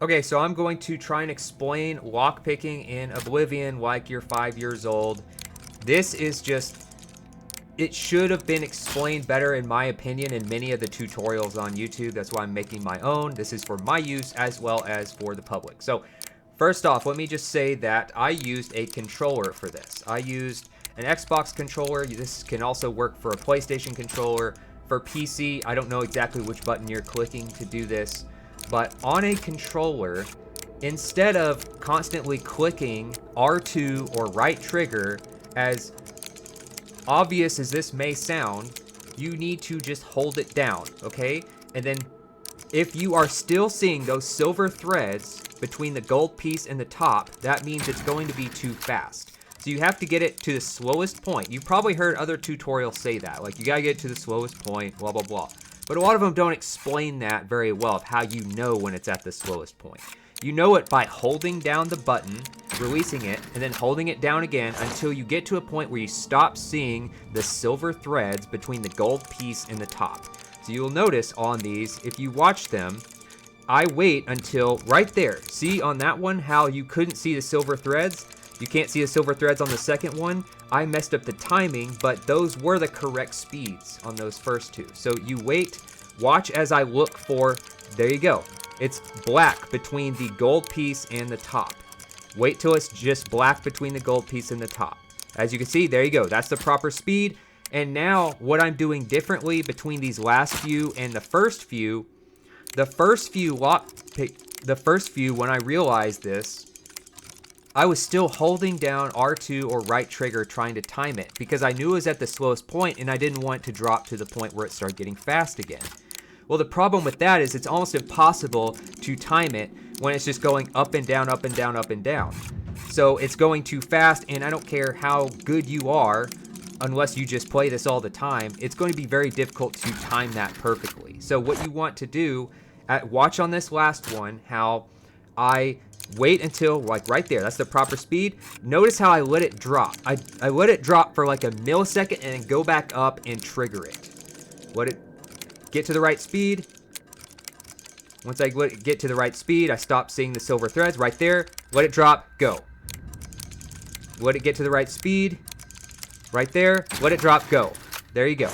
Okay, so I'm going to try and explain lockpicking in Oblivion like you're 5 years old. This is just, it should have been explained better in my opinion in many of the tutorials on YouTube. That's why I'm making my own. This is for my use as well as for the public. So first off, let me just say that I used a controller for this. I used an Xbox controller. This can also work for a PlayStation controller. For PC, I don't know exactly which button you're clicking to do this. But on a controller, instead of constantly clicking R2 or right trigger, as obvious as this may sound, you need to just hold it down, okay? And then if you are still seeing those silver threads between the gold piece and the top, that means it's going to be too fast. So you have to get it to the slowest point. You've probably heard other tutorials say that, like you gotta get it to the slowest point, blah, blah, blah. But a lot of them don't explain that very well of how you know when it's at the slowest point. You know it by holding down the button, releasing it, and then holding it down again until you get to a point where you stop seeing the silver threads between the gold piece and the top. So you'll notice on these, if you watch them, I wait until right there. See on that one how you couldn't see the silver threads? You can't see the silver threads on the second one. I messed up the timing, but those were the correct speeds on those first two. So you wait, watch as I look for, there you go. It's black between the gold piece and the top. Wait till it's just black between the gold piece and the top. As you can see, there you go. That's the proper speed. And now what I'm doing differently between these last few and the first few when I realized this, I was still holding down R2 or right trigger trying to time it because I knew it was at the slowest point and I didn't want it to drop to the point where it started getting fast again. Well, the problem with that is it's almost impossible to time it when it's just going up and down, up and down, up and down. So it's going too fast, and I don't care how good you are, unless you just play this all the time, it's going to be very difficult to time that perfectly. So what you want to do, watch on this last one, how I wait until, like right there, that's the proper speed. Notice how I let it drop. I let it drop for like a millisecond and then go back up and trigger it. Let it get to the right speed. Once I get to the right speed, I stop seeing the silver threads right there. Let it drop, go. Let it get to the right speed. Right there, let it drop, go. There you go.